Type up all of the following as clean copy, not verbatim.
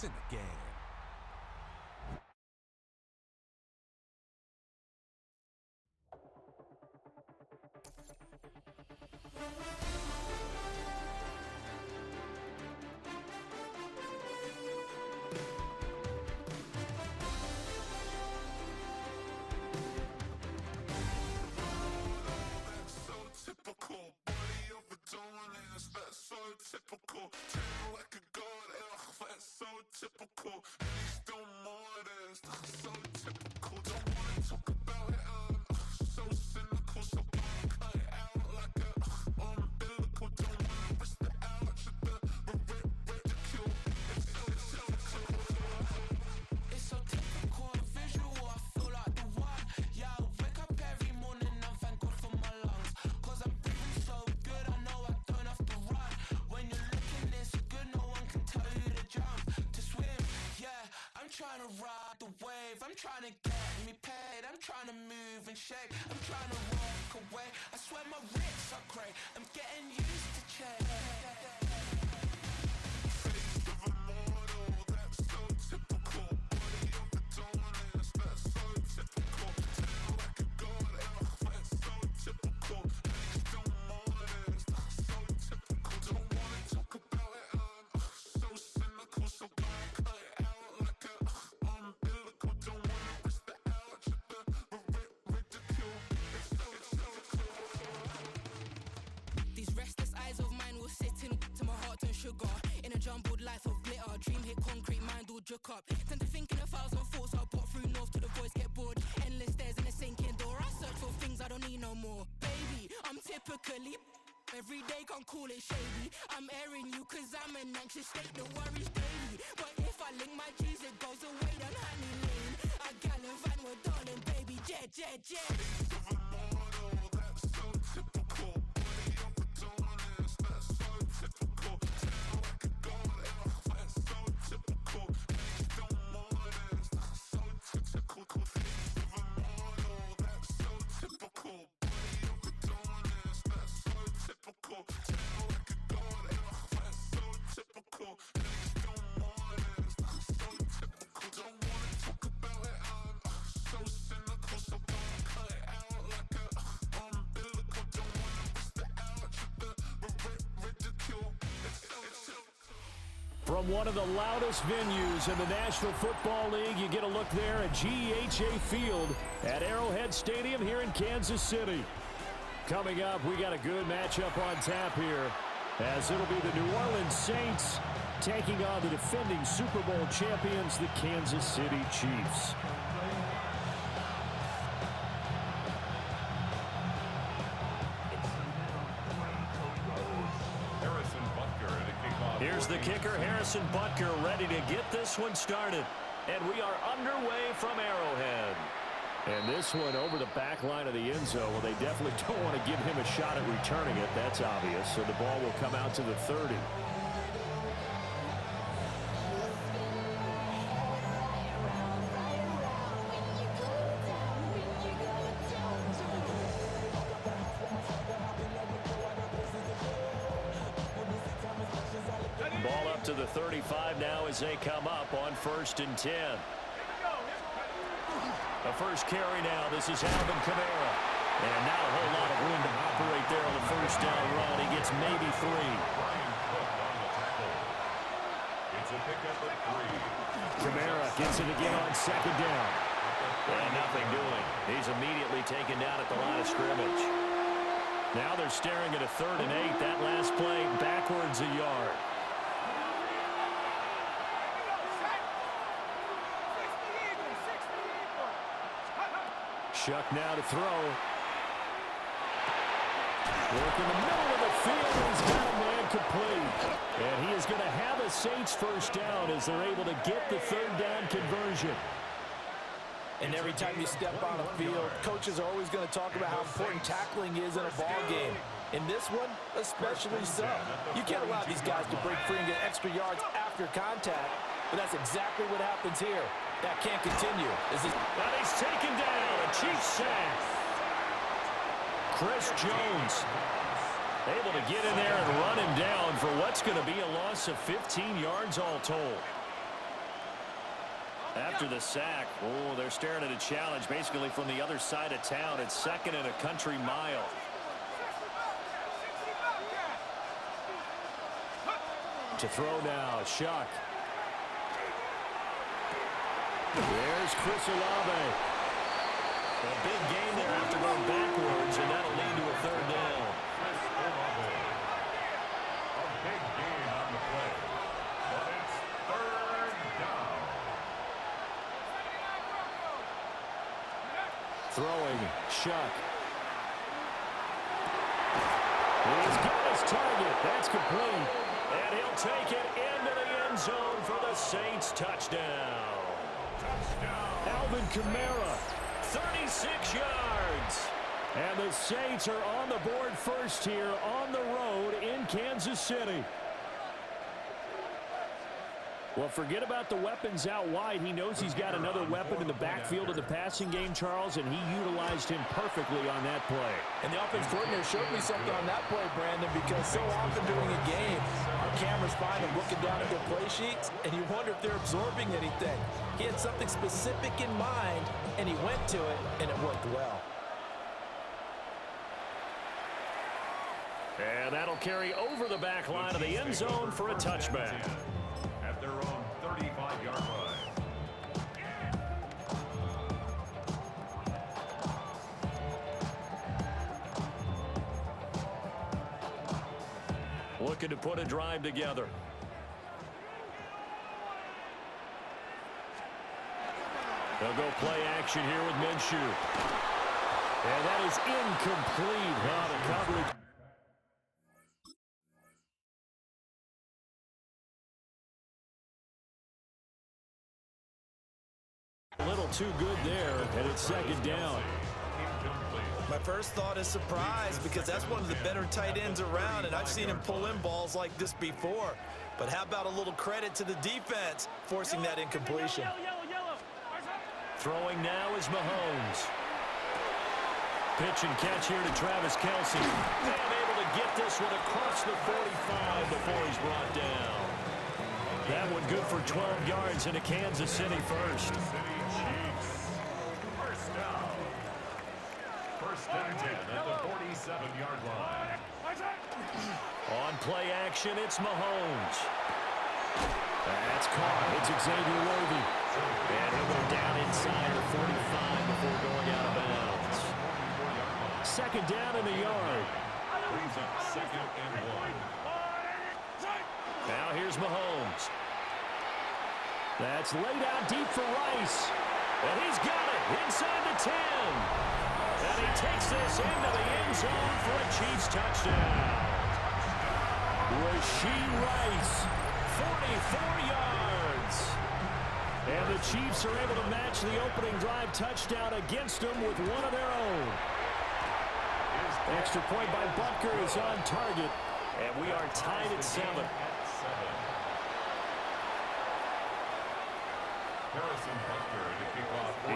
It's in the game. Typical, body of a dominance, that's so typical. Turn like a god, that's so typical. He's still modest, so typical. Don't wanna talk about it, so cynical. So don't cut it out like a umbilical. Don't wanna risk the ouch of the ridicule. It's so typical, visual, I feel like the one. Yeah, I wake up every morning and thank God for my lungs. Cause I'm breathing so good, I know I don't have to run. When you're looking this good, no one can tell you to jump, to swim. Yeah, I'm trying to ride the wave, I'm trying to get me paid, I'm trying to move and shake, I'm trying to walk away. I swear my wrists are great, I'm getting used to change. Face of a mortal, that's so typical. Body of a dominance, that's so typical. Sound like a god, that's so typical. He's still modest, so typical. Don't wanna talk about it, so cynical. So don't cut it out like a umbilical. Don't wanna risk the ouch of the ridicule. It's so these restless eyes of mine will sit in to my heart and sugar. In a jumbled life of glitter, dream hit concrete, mind all juk up. Tend to think in 1,000 thoughts, I'll pop through north till the voice get bored. Endless stairs in a sinking door, I search for things I don't need no more. Baby, I'm typically every day, can't call it shady. I'm airing you cause I'm an anxious state, the worries daily. But if I link my G's, it goes away down honey lane. I gallivant with darling, baby, jet. Face of a mortal, that's so typical. Body of a dominance, that's so typical. Sound like a god, that's so typical. He's still modest, so typical. Face of a mortal, that's so typical. Body of a dominance, that's so typical. Sound like a god, that's so typical. He's still modest, so typical. Don't wanna talk about it, so cynical. So don't cut it out like a umbilical. Don't wanna risk the ouch of the ridicule. It's so typical. From one of the loudest venues in the National Football League, you get a look there at GEHA Field at Arrowhead Stadium here in Kansas City. Coming up, we got a good matchup on tap here, as it'll be the New Orleans Saints taking on the defending Super Bowl champions, the Kansas City Chiefs. Here's the kicker, Harrison Butker, ready to get this one started. And we are underway from Arrowhead. And this one over the back line of the end zone. Well, they definitely don't want to give him a shot at returning it. That's obvious. So the ball will come out to the 30. Ball up to the 35 now as they come up on 1st and 10. The first carry now. This is Alvin Kamara. And not a whole lot of room to operate there on the first down run. He gets maybe 3. Kamara gets it again on 2nd down. And nothing doing. He's immediately taken down at the line of scrimmage. Now they're staring at a 3rd and 8. That last play backwards a yard. Shuck now to throw. Work in the middle of the field. He's got a man complete. And he is going to have a Saints first down as they're able to get the 3rd down conversion. And every time you step on a field, coaches are always going to talk about how important tackling is in a ball game. In this one, especially so. You can't allow these guys to break free and get extra yards after contact, but that's exactly what happens here. That can't continue. Now he's taken down. A Chiefs sack. Chris Jones able to get in there and run him down for what's going to be a loss of 15 yards all told. After the sack, oh, they're staring at a challenge basically from the other side of town. It's 2nd and a country mile. To throw now, Shuck. There's Chris Olave. A big gain there after going backwards, and that'll lead to a 3rd down. A big gain on the play, but it's 3rd down. Throwing, Shuck. He's got his target. That's complete. And he'll take it into the end zone for the Saints touchdown. Alvin Kamara, 36 yards. And the Saints are on the board first here on the road in Kansas City. Well, forget about the weapons out wide. He knows he's got another weapon in the backfield of the passing game, Charles, and he utilized him perfectly on that play. And the offense coordinator showed me something on that play, Brandon, because so often during a game, our cameras find them looking down at their play sheets, and you wonder if they're absorbing anything. He had something specific in mind, and he went to it, and it worked well. And that'll carry over the back line of the end zone for a touchback. At their own 35-yard line. Looking to put a drive together. They'll go play action here with Minshew. And that is incomplete. The coverage. A little too good there, and it's 2nd down. My first thought is surprise, because that's one of the better tight ends around, and I've seen him pull in balls like this before. But how about a little credit to the defense forcing that incompletion? Throwing now is Mahomes. Pitch and catch here to Travis Kelce. And able to get this one across the 45 before he's brought down. That one good for 12 yards into Kansas City first. First down. 1st and 10 at the 47-yard line. On play action, it's Mahomes. That's caught. It's Xavier Worthy. And he'll go down inside the 45 before going out of bounds. 2nd down in the yard. Brings up 2nd and 1. Now here's Mahomes. That's laid out deep for Rice. And he's got it inside the 10. And he takes this into the end zone for a Chiefs touchdown. Rashee Rice, 44 yards. And the Chiefs are able to match the opening drive touchdown against them with one of their own. Extra point by Butker is on target. And we are tied at 7.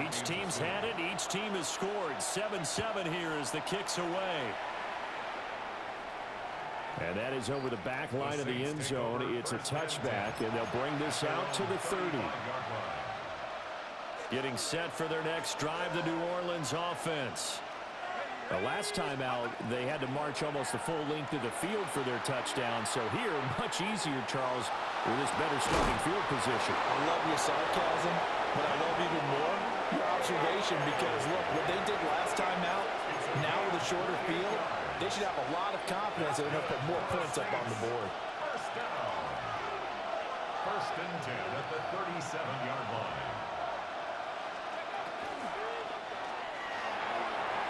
Each team's had it. Each team has scored. 7-7 here as the kick's away. And that is over the back line of the end zone. It's a touchback, and they'll bring this out to the 30. Getting set for their next drive, the New Orleans offense. The last time out, they had to march almost the full length of the field for their touchdown. So here, much easier, Charles, with this better starting field position. I love your sarcasm, but I love even more your observation, because, look, what they did last time out, now with a shorter field, they should have a lot of confidence that they're going to put more points up on the board. First down. 1st and 10 at the 37-yard line.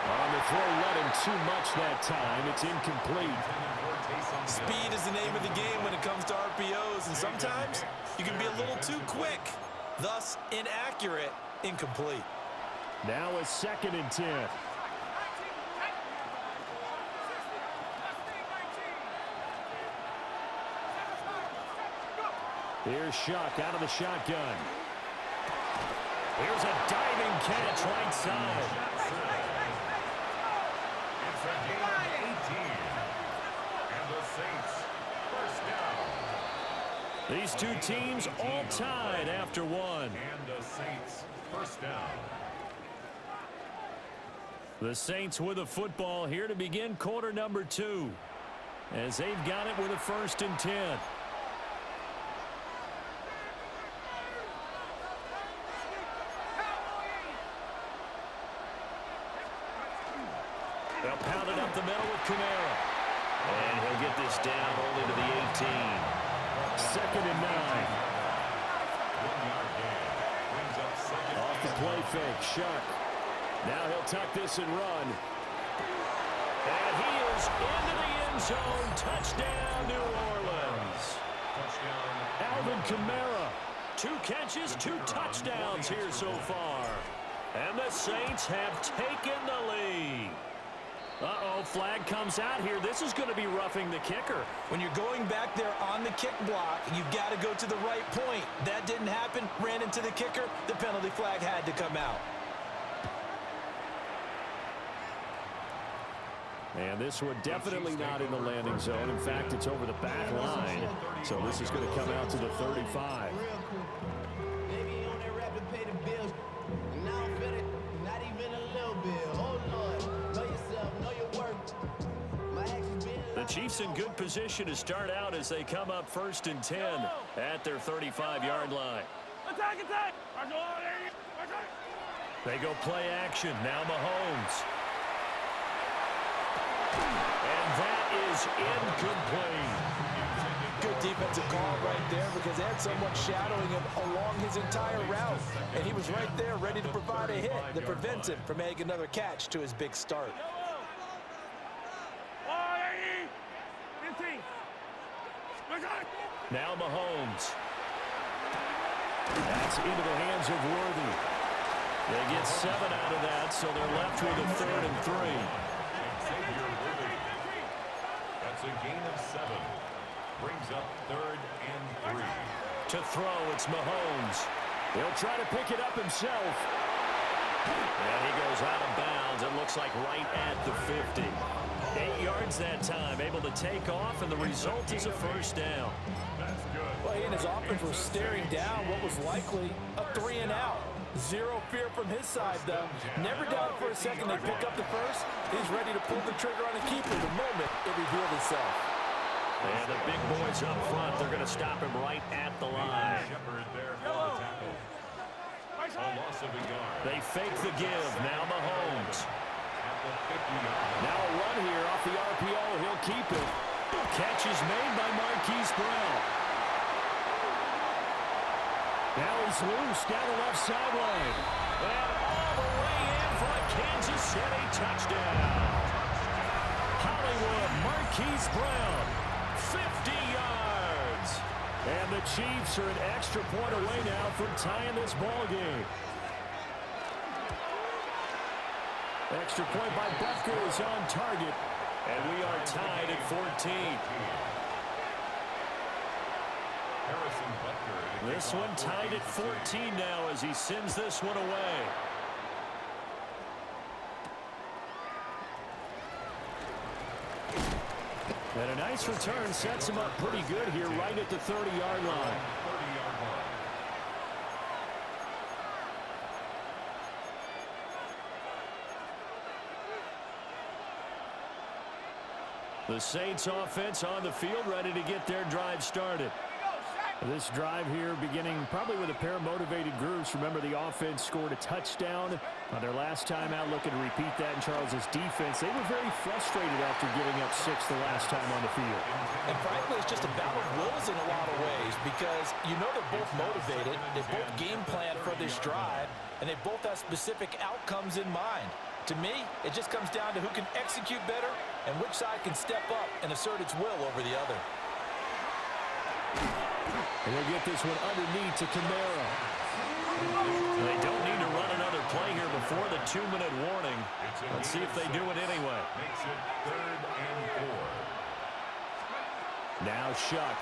On the throw, led him too much that time. It's incomplete. Speed is the name of the game when it comes to RPOs, and sometimes you can be a little too quick, thus inaccurate, incomplete. Now a 2nd and 10. Here's Shuck out of the shotgun. Here's a diving catch right side. It's a gain of 18. And the Saints, first down. These two teams all tied after one. And the Saints, first down. The Saints with a football here to begin quarter number 2. As they've got it with a 1st and 10. They'll pound it up the middle with Kamara. And he'll get this down only to the 18. 2nd and 9. 1-yard gain. Brings up second. Off the play fake, Shuck. Now he'll tuck this and run. And he is into the end zone. Touchdown, New Orleans. Touchdown. Alvin Kamara. 2 catches, 2 touchdowns here so far. And the Saints have taken the lead. Uh-oh, flag comes out here. This is going to be roughing the kicker. When you're going back there on the kick block, you've got to go to the right point. That didn't happen. Ran into the kicker. The penalty flag had to come out. And this one definitely not in the landing zone. In fact, it's over the back line. So this is going to come out to the 35. The Chiefs in good position to start out as they come up 1st and 10 at their 35-yard line. Attack, attack! They go play action. Now Mahomes. And that is incomplete. Good defensive call right there because they had someone shadowing him along his entire route. And he was right there ready to provide a hit that prevents him from making another catch to his big start. Now Mahomes. That's into the hands of Worthy. They get 7 out of that, so they're left with a 3rd and 3. That's a gain of 7. Brings up 3rd and 3. To throw, it's Mahomes. He'll try to pick it up himself. And he goes out of bounds. It looks like right at the 50. 8 yards that time, able to take off, and the result is a 1st down. That's good. Well, he and his offense were staring down what was likely a 3 and out. Zero fear from his side, though. Never doubted for a second they pick up the first. He's ready to pull the trigger on a keeper the moment it revealed itself. And the big boys up front, they're going to stop him right at the line. Shepard there for the tackle. A loss of a yard. They fake the give. Now Mahomes. At the 50-yard. Now a run here off the RPO. He'll keep it. Catch is made by Marquise Brown. Now he's loose down the left sideline. And all the way in for a Kansas City touchdown. Hollywood, Marquise Brown, 50 yards. And the Chiefs are an extra point away now from tying this ball game. Extra point by Butker is on target. And we are tied at 14. Harrison Butker. This one tied at 14 now as he sends this one away. And a nice return sets him up pretty good here right at the 30-yard line. 30-yard line. The Saints offense on the field ready to get their drive started. This drive here beginning probably with a pair of motivated groups. Remember, the offense scored a touchdown on their last time out, looking to repeat that in Charles's defense. They were very frustrated after giving up 6 the last time on the field. And frankly, it's just a battle of wills in a lot of ways because you know they're both motivated, they both game plan for this drive, and they both have specific outcomes in mind. To me, it just comes down to who can execute better and which side can step up and assert its will over the other. And they'll get this one underneath to Kamara. They don't need to run another play here before the 2-minute warning. Let's see if they do it anyway. Makes it 3rd and 4. Now Shuck.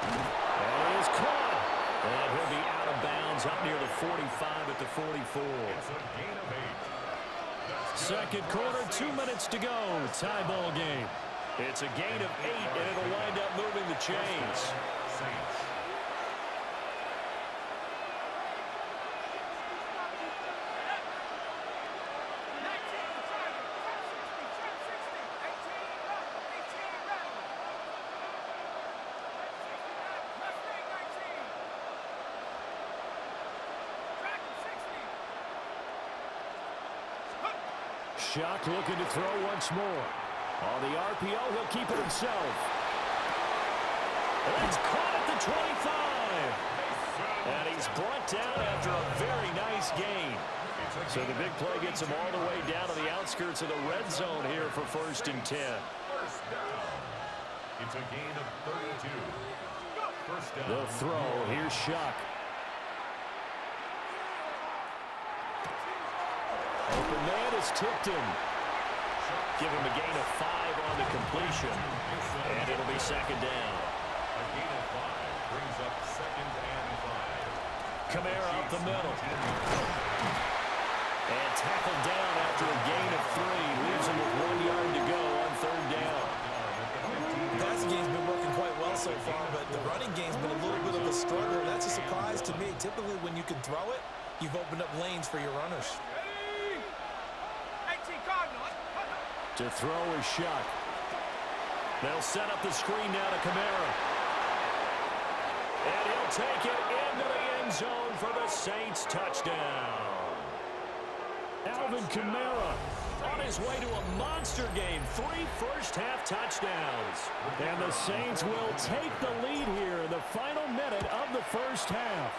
And he is caught. And he'll be out of bounds up near the 45 at the 44. It's a gain of 8. Second quarter, 2 minutes to go. Tie ball game. It's a gain of 8, and it'll wind up moving the chains. Saints. Shock looking to throw once more. On the RPO, he'll keep it himself. And it's caught at the 25. And he's brought down after a very nice gain. So the big play gets him all the way down to the outskirts of the red zone here for 1st and 10. First down. It's a gain of 32. First down. The throw. Here's Shock. Open man is tipped him. Give him a gain of 5 on the completion. And it'll be 2nd down. A gain of 5 brings up 2nd and 5. Kamara up the middle. And tackled down after a gain of 3. Leaves him with 1 yard to go on 3rd down. The passing game's been working quite well so far, but the running game's been a little bit of a struggle. That's a surprise to me. Typically, when you can throw it, you've opened up lanes for your runners. To throw is Shock. They'll set up the screen now to Kamara. And he'll take it into the end zone for the Saints touchdown. Alvin Kamara on his way to a monster game. 3 first-half touchdowns. And the Saints will take the lead here in the final minute of the first half.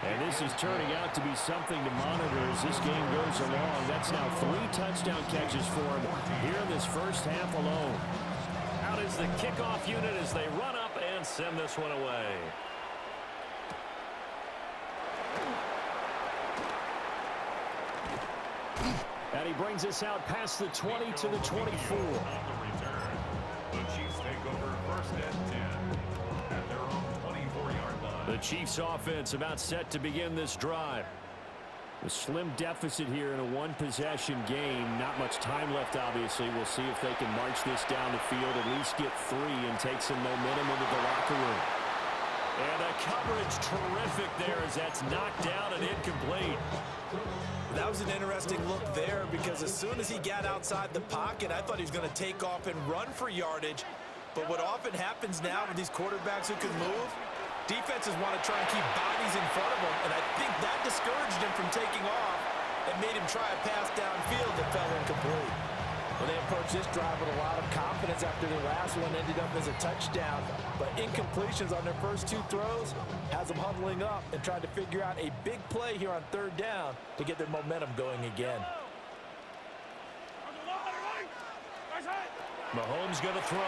And this is turning out to be something to monitor as this game goes along. That's now 3 touchdown catches for him here in this first half alone. Out is the kickoff unit as they run up and send this one away. And he brings us out past the 20 to the 24. On the return, the Chiefs take over 1st and 10 at their own 24-yard line. The Chiefs offense about set to begin this drive. A slim deficit here in a 1-possession game. Not much time left, obviously. We'll see if they can march this down the field, at least get 3 and take some momentum into the locker room. And the coverage terrific there as that's knocked down and incomplete. That was an interesting look there because as soon as he got outside the pocket, I thought he was going to take off and run for yardage. But what often happens now with these quarterbacks who can move, defenses want to try and keep bodies in front of them, and I think that discouraged him from taking off and made him try a pass downfield that fell incomplete. Well, they approached this drive with a lot of confidence after the last one ended up as a touchdown, but incompletions on their first 2 throws has them huddling up and trying to figure out a big play here on 3rd down to get their momentum going again. Mahomes going to throw.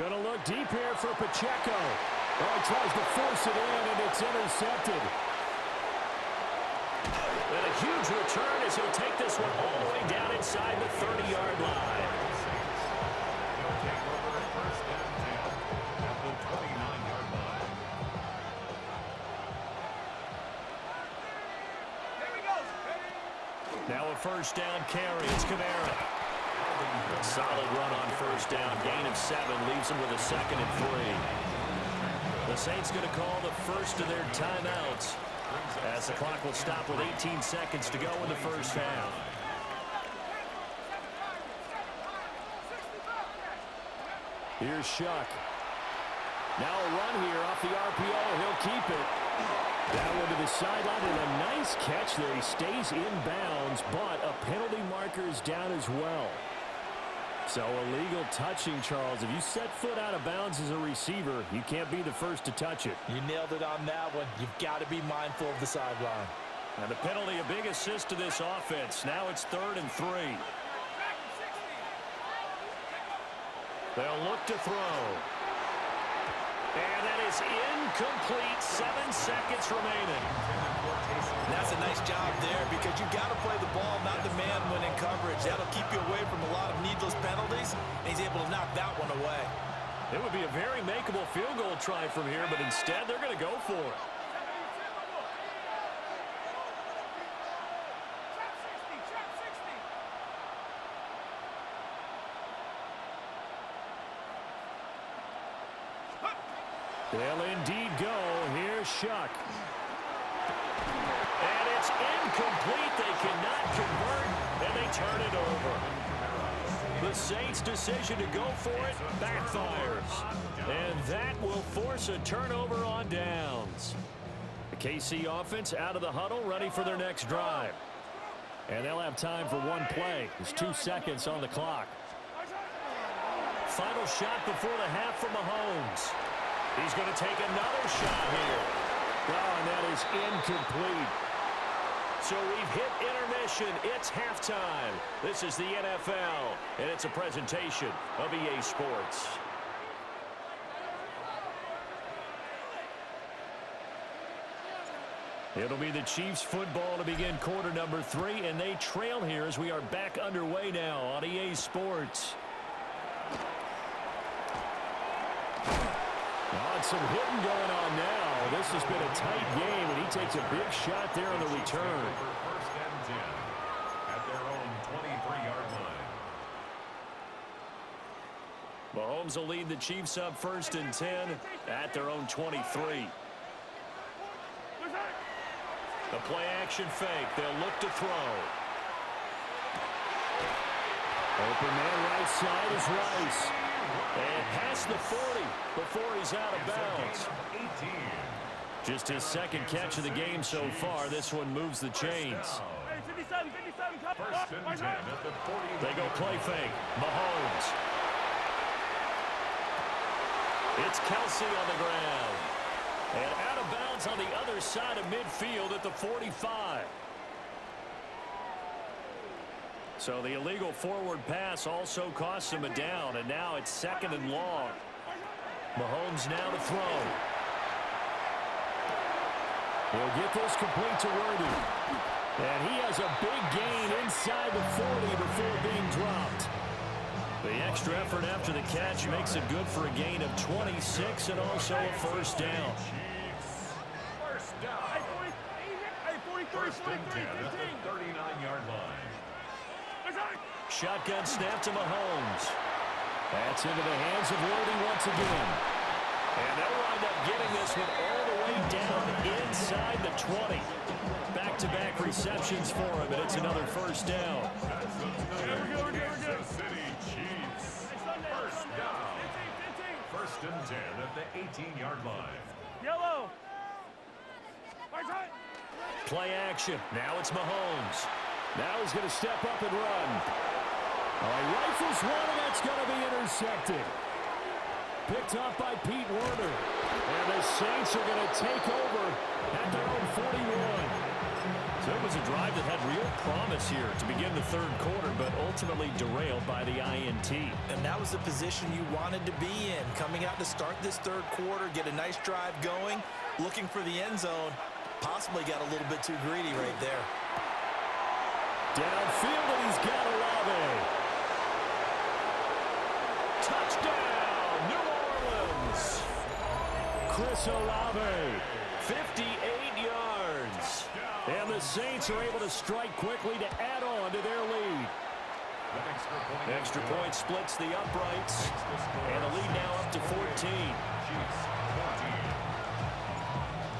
Going to look deep here for Pacheco. Oh, he tries to force it in, and it's intercepted. And a huge return as he'll take this one all the way down inside the 30-yard line. They'll take over 1st and 10 at the 29-yard line. Now a 1st down carry. It's Kamara. Solid run on 1st down. Gain of 7 leaves him with a 2nd and 3. The Saints going to call the first of their timeouts as the clock will stop with 18 seconds to go in the first half. Here's Shock. Now a run here off the RPO. He'll keep it. That one to the sideline and a nice catch there. He stays in bounds, but a penalty marker is down as well. So illegal touching, Charles. If you set foot out of bounds as a receiver, you can't be the first to touch it. You nailed it on that one. You've got to be mindful of the sideline. And the penalty, a big assist to this offense. Now it's 3rd and 3. They'll look to throw. And that is incomplete. 7 seconds remaining. That's a nice job there because you've got to play the ball, not the man when in coverage. That'll keep you away from a lot of needless penalties, and he's able to knock that one away. It would be a very makeable field goal try from here, but instead they're going to go for it. They'll indeed go. Here's Shuck. And it's incomplete. They cannot convert, and they turn it over. The Saints' decision to go for it backfires. And that will force a turnover on downs. The KC offense out of the huddle, ready for their next drive. And they'll have time for one play. There's 2 seconds on the clock. Final shot before the half from Mahomes. He's going to take another shot here. Oh, and that is incomplete. So we've hit intermission. It's halftime. This is the NFL, and it's a presentation of EA Sports. It'll be the Chiefs football to begin quarter number 3, and they trail here as we are back underway now on EA Sports. Some hitting going on now. This has been a tight game, and he takes a big shot there on the return. First and 10 at their own 23-yard line. Mahomes will lead the Chiefs up first and 10 at their own 23. The play action fake. They'll look to throw. Open man right side is Rice. And past the 40 before he's out of bounds. Just his second catch of the game so far. This one moves the chains. They go play fake. Mahomes. It's Kelsey on the ground. And out of bounds on the other side of midfield at the 45. So the illegal forward pass also costs him a down, and now it's 2nd and long. Mahomes now to throw. He'll get this complete to Worthy. And he has a big gain inside the 40 before being dropped. The extra effort after the catch makes it good for a gain of 26 and also a first down. First and 10 at the 39-yard line. Shotgun snap to Mahomes. That's into the hands of Worthy once again. And they'll wind up getting this one all the way down inside the 20. Back-to-back receptions for him, and it's another first down. Kansas City Chiefs. First down. First and 10 at the 18-yard line. Yellow. Play action. Now it's Mahomes. Now he's going to step up and run. He rifles one, and that's going to be intercepted. Picked up by Pete Werner. And the Saints are going to take over at their own 41. So it was a drive that had real promise here to begin the third quarter, but ultimately derailed by the INT. And that was the position you wanted to be in. Coming out to start this third quarter, get a nice drive going, looking for the end zone. Possibly got a little bit too greedy right there. Downfield, and he's got Olave. Touchdown, New Orleans. Chris Olave, 58 yards. And the Saints are able to strike quickly to add on to their lead. Extra point splits the uprights. And the lead now up to 14.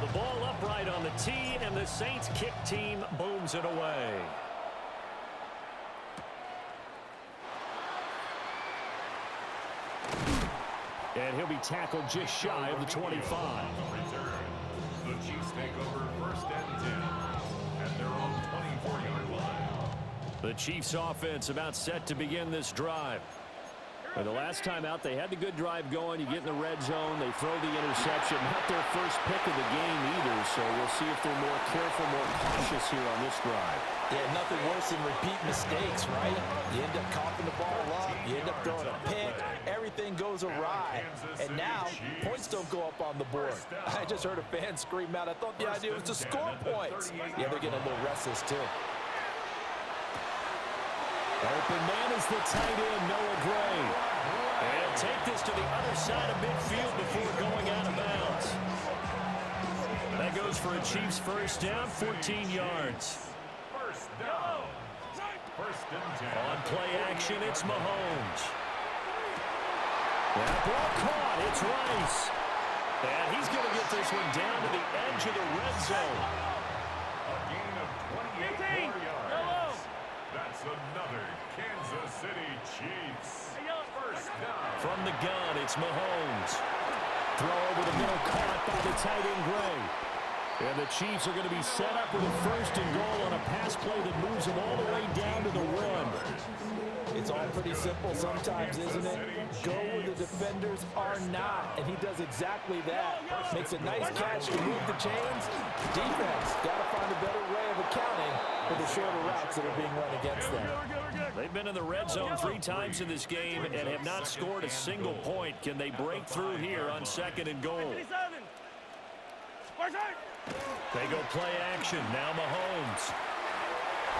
The ball upright on the tee, and the Saints kick team booms it away. And he'll be tackled just shy of the 25. The Chiefs take over first and 10 at their own 24-yard line. The Chiefs offense about set to begin this drive. The last time out, they had the good drive going. You get in the red zone, they throw the interception. Not their first pick of the game either, so we'll see if they're more careful, more cautious here on this drive. Yeah, nothing worse than repeat mistakes, right? You end up coughing the ball up, you end up throwing a pick, everything goes awry. And now, points don't go up on the board. I just heard a fan scream out. I thought the idea was to score points. Yeah, they're getting a little restless, too. Open man is the tight end, Noah Gray. And take this to the other side of midfield before going out of bounds. That goes for a Chiefs first down, 14 yards. First down. First and 10. On play action, it's Mahomes. That ball caught. It's Rice. And he's going to get this one down to the edge of the red zone. A gain of 28 more yards. That's another Kansas City Chiefs. First down. From the gun, it's Mahomes. Throw over the middle, caught by the tight end Gray. And the Chiefs are going to be set up with a first and goal on a pass play that moves them all the way down to the 1. It's all pretty simple sometimes, isn't it? Go where the defenders are not, and he does exactly that. Makes a nice catch to move the chains. Defense got to find a better way of accounting for the shorter routes that are being run against them. They've been in the red zone 3 times in this game and have not scored a single point. Can they break through here on second and goal? They go play action. Now Mahomes.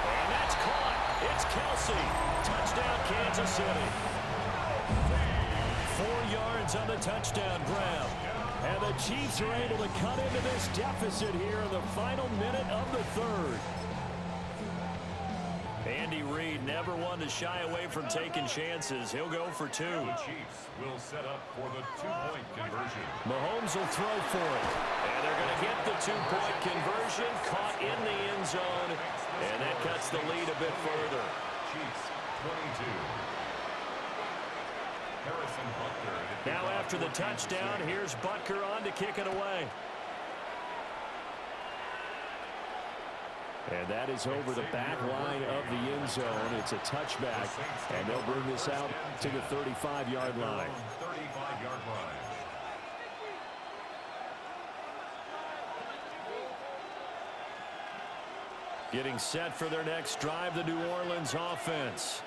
And that's caught. It's Kelsey. Touchdown, Kansas City. 4 yards on the touchdown grab. And the Chiefs are able to cut into this deficit here in the final minute of the 3rd. Andy Reid never one to shy away from taking chances. He'll go for 2. The Chiefs will set up for the 2-point conversion. Mahomes will throw for it. And they're going to get the 2-point conversion. Caught in the end zone. And that cuts the lead a bit further. Chiefs 22. Harrison Butker. Now after the touchdown, here's Butker on to kick it away. And that is over the back line of the end zone. It's a touchback, and they'll bring this out to the 35-yard line. 35-yard line. Getting set for their next drive, the New Orleans offense.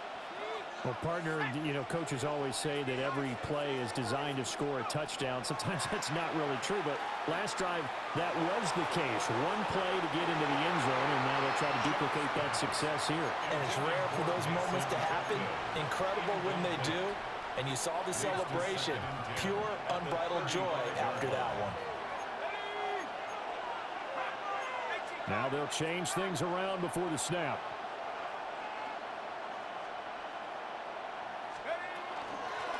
Well, partner, you know, coaches always say that every play is designed to score a touchdown. Sometimes that's not really true, but last drive, that was the case. One play to get into the end zone, and now they'll try to duplicate that success here. And it's rare for those moments to happen. Incredible when they do. And you saw the celebration. Pure, unbridled joy after that one. Now they'll change things around before the snap.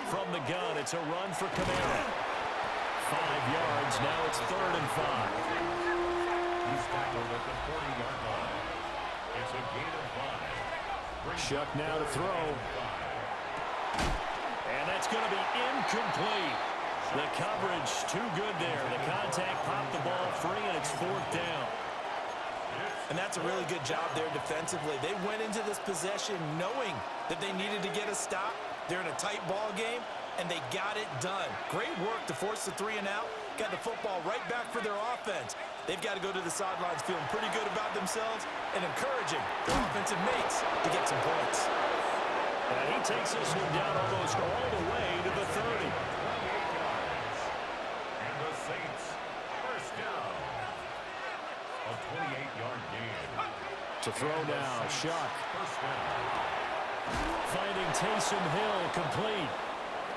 From the gun, it's a run for Kamara. 5 yards, now it's 3rd and 5. He's tackled at the 40-yard line. It's a gain of 5. Shuck now to throw. And that's going to be incomplete. The coverage too good there. The contact popped the ball free, and it's 4th down. And that's a really good job there defensively. They went into this possession knowing that they needed to get a stop. They're in a tight ball game, and they got it done. Great work to force the 3 and out. Got the football right back for their offense. They've got to go to the sidelines feeling pretty good about themselves and encouraging their offensive mates to get some points. And he takes this one down almost all the way to the 30. And the Saints, first down. A 28-yard gain. To throw now, Shuck. First down. Finding Taysom Hill complete.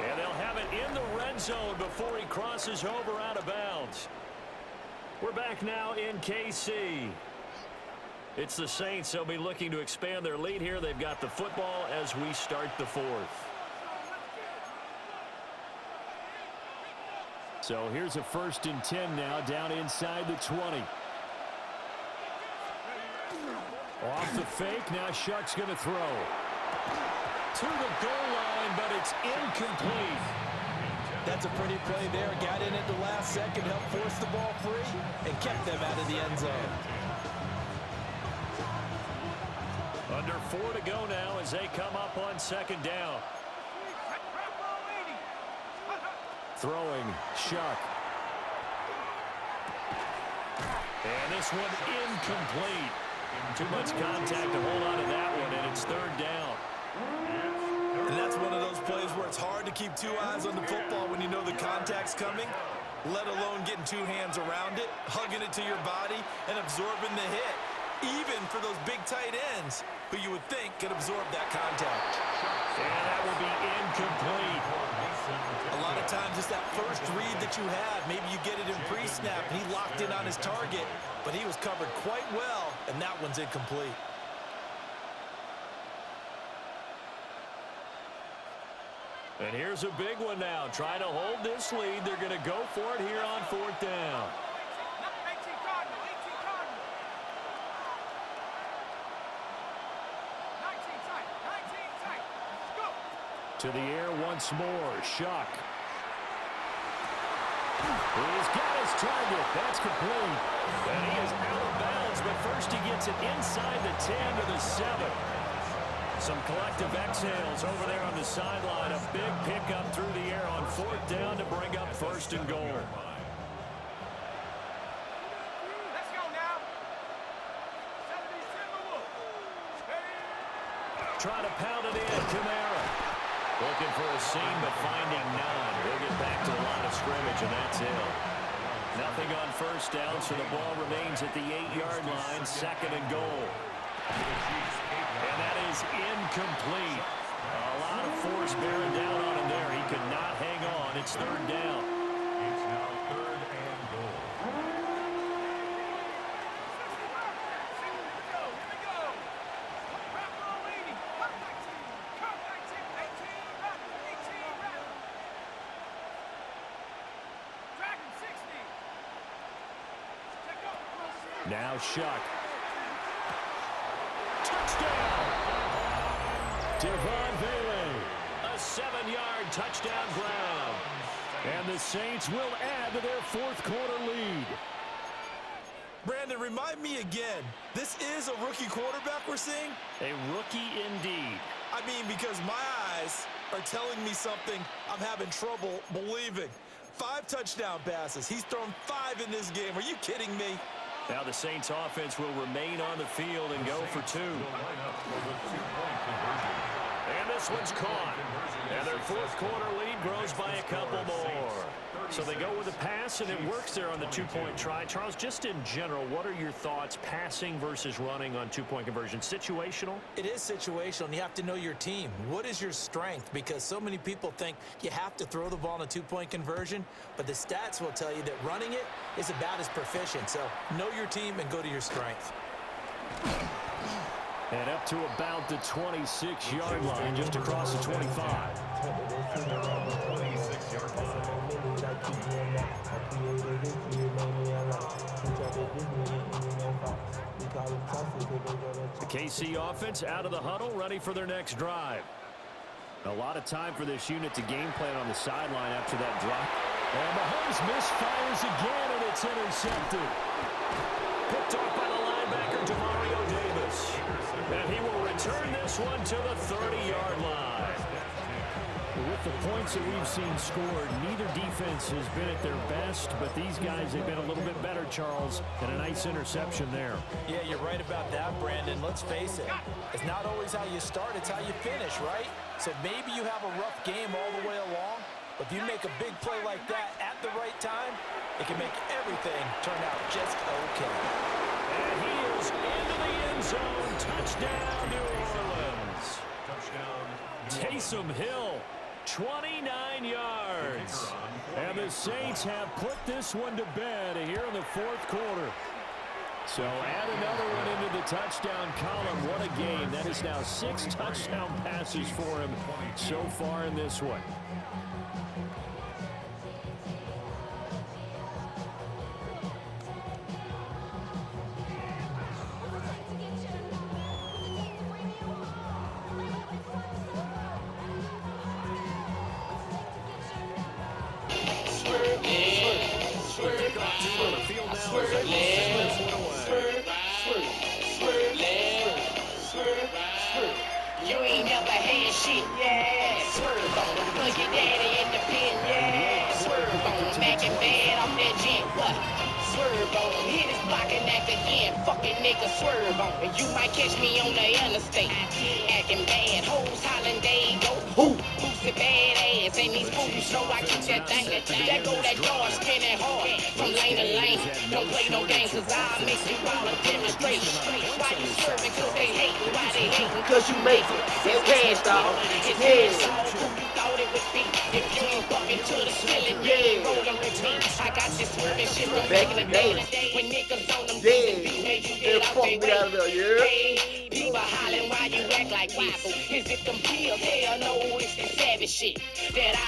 And they'll have it in the red zone before he crosses over out of bounds. We're back now in KC. It's the Saints. They'll be looking to expand their lead here. They've got the football as we start the 4th. So here's a 1st and 10 now down inside the 20. Off the fake. Now Shuck's going to throw. To the goal line, but it's incomplete. That's a pretty play there. Got in at the last second, helped force the ball free, and kept them out of the end zone. Under 4 to go now as they come up on 2nd down. Throwing, Shuck. And this one incomplete. Too much contact to hold on to that one, and it's 3rd down. And that's one of those plays where it's hard to keep 2 eyes on the football when you know the contact's coming, let alone getting 2 hands around it, hugging it to your body, and absorbing the hit, even for those big tight ends who you would think could absorb that contact. And that will be incomplete. A lot of times it's that first read that you have. Maybe you get it in pre-snap, and he locked in on his target, but he was covered quite well, and that one's incomplete. And here's a big one now. Trying to hold this lead. They're going to go for it here on 4th down. To the air once more. Shuck. He's got his target. That's complete. And he is out of bounds, but first he gets it inside the 10 to the 7. Some collective exhales over there on the sideline. A big pickup through the air on 4th down to bring up 1st and goal. Let's go now. Try to pound it in. Kamara. Looking for a seam, but finding none. We'll get back to the line of scrimmage, and that's it. Nothing on 1st down, so the ball remains at the 8-yard line. 2nd and goal. And that is incomplete. A lot of force bearing down on him there. He could not hang on. It's 3rd down. It's now 3rd and goal. Now Shuck. Touchdown! Devon Bailey. A 7-yard touchdown grab. And the Saints will add to their 4th quarter lead. Brandon, remind me again, this is a rookie quarterback we're seeing? A rookie indeed. I mean, because my eyes are telling me something I'm having trouble believing. 5 touchdown passes. He's thrown 5 in this game. Are you kidding me? Now the Saints offense will remain on the field and go for 2. And this one's caught. And their 4th quarter lead grows by a couple more. So they go with a pass, and it works there on the 2-point try. Charles, just in general, what are your thoughts passing versus running on 2-point conversion? Situational? It is situational, and you have to know your team. What is your strength? Because so many people think you have to throw the ball in a 2-point conversion, but the stats will tell you that running it is about as proficient. So know your team and go to your strength. And up to about the 26-yard line, just across the 25. The KC offense out of the huddle, ready for their next drive. A lot of time for this unit to game plan on the sideline after that drop. And Mahomes misfires again, and it's intercepted. Picked off by the linebacker, Demario Davis. And he will return this one to the 30-yard line. With the points that we've seen scored, neither defense has been at their best, but these guys have been a little bit better, Charles, and a nice interception there. Yeah, you're right about that, Brandon. Let's face it. It's not always how you start, it's how you finish, right? So maybe you have a rough game all the way along, but if you make a big play like that at the right time, it can make everything turn out just okay. And he is into the end zone. Touchdown, New Orleans. Taysom Hill, 29 yards. And the Saints have put this one to bed here in the 4th quarter. So add another one into the touchdown column. What a game. That is now 6 touchdown passes for him so far in this one. You ain't never had shit, yeah. Swerve on him, plug your daddy in the pin, yeah. Swerve on him, mackin' bad off that jet, what? Swerve on him, hit his block and act again. Fucking nigga, swerve on him. You might catch me on the interstate, acting bad. Hoes hollering, they go. Who's the badass? And these fools know I keep that thing. That go that door spinning hard from lane to lane. Don't play no games, cause I'll make you all a demonstration. Why you swerving? Cause they hating. Why they hating? Cause you make it. It's cash, dog. It's cash. Who you thought it would be? If you ain't fucking to the ceiling, yeah. Rolling with me. I got this swerving shit from back in the day. When niggas on them made you get off they way. Hey, people hollering why you act like this. Is it them pills? Hell no, it's the savage shit that I